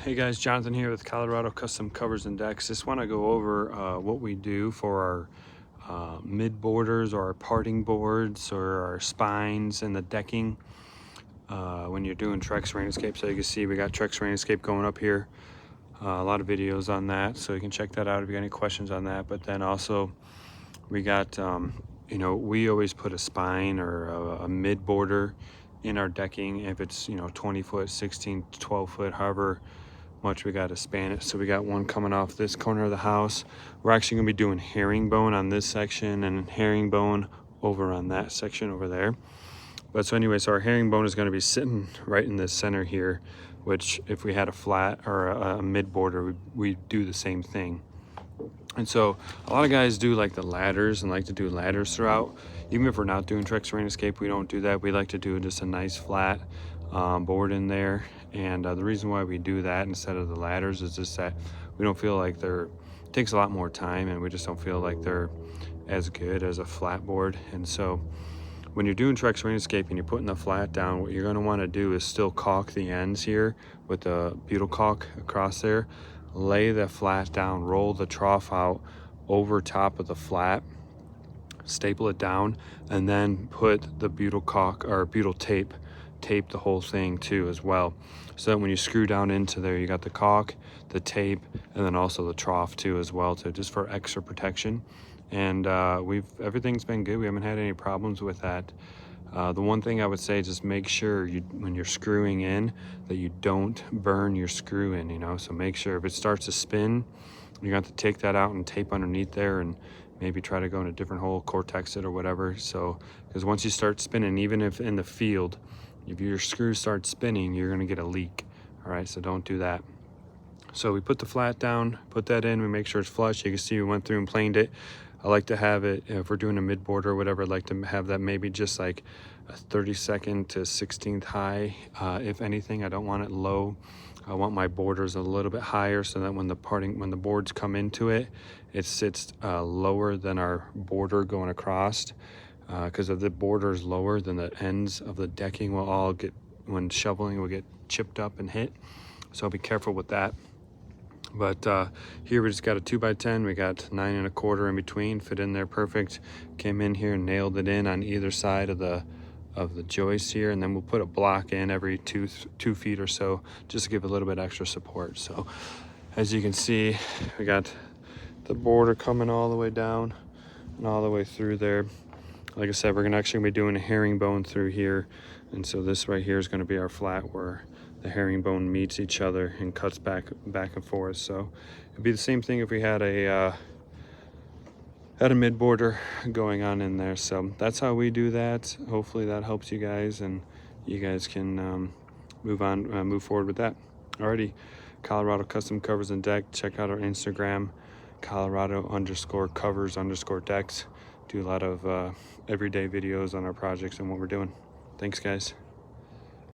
Hey guys, Jonathan here with Colorado Custom Covers and Decks. Just want to go over what we do for our mid borders or our parting boards or our spines and the decking when you're doing Trex Rain Escape. So you can see we got Trex Rain Escape going up here. A lot of videos on that, so you can check that out if you got any questions on that. But then also we got, we always put a spine or a mid border in our decking if it's 20 foot, 16, 12 foot, however much we got to span it. So we got one coming off this corner of the house. We're actually going to be doing herringbone on this section and herringbone over on that section over there. But so anyway, so our herringbone is going to be sitting right in the center here, which if we had a flat or a mid border, we do the same thing. And so a lot of guys do like the ladders and like to do ladders throughout. Even if we're not doing Trex Rain Escape, we don't do that. We like to do just a nice flat board in there. And the reason why we do that instead of the ladders is just that we don't feel like it takes a lot more time, and we just don't feel like they're as good as a flat board. And so when you're doing Trex Rain Escape and you're putting the flat down, what you're going to want to do is still caulk the ends here with the butyl caulk across there. Lay the flat down, roll the trough out over top of the flat, staple it down, and then put the butyl caulk or butyl tape the whole thing too as well, so that when you screw down into there, you got the caulk, the tape, and then also the trough too as well, to just for extra protection. And everything's been good. We haven't had any problems with that. The one thing I would say, just make sure when you're screwing in that you don't burn your screw in, so make sure if it starts to spin, you have to take that out and tape underneath there and maybe try to go in a different hole, Cortex it or whatever. So, because once you start spinning, even if in the field, if your screw starts spinning, you're gonna get a leak. All right, so don't do that. So we put the flat down, put that in, we make sure it's flush. You can see we went through and planed it. I like to have it, if we're doing a mid border or whatever, I'd like to have that maybe just like a 32nd to 16th high. If anything, I don't want it low. I want my borders a little bit higher so that when the boards come into it, it sits lower than our border going across. Because if the border is lower, then the ends of the decking will all get, when shoveling, will get chipped up and hit. So be careful with that. But here we just got a 2x10. We got 9 1/4 in between, fit in there perfect. Came in here and nailed it in on either side of the joist here, and then we'll put a block in every 2 feet or so, just to give a little bit extra support. So as you can see, we got the border coming all the way down and all the way through there. Like I said, we're gonna actually be doing a herringbone through here, and so this right here is going to be our flat where the herringbone meets each other and cuts back and forth. So it'd be the same thing if we had a mid border going on in there. So that's how we do that. Hopefully that helps you guys, and you guys can move forward with that. Alrighty, Colorado Custom Covers and Deck. Check out our Instagram, Colorado_covers_decks. Do a lot of everyday videos on our projects and what we're doing. Thanks guys.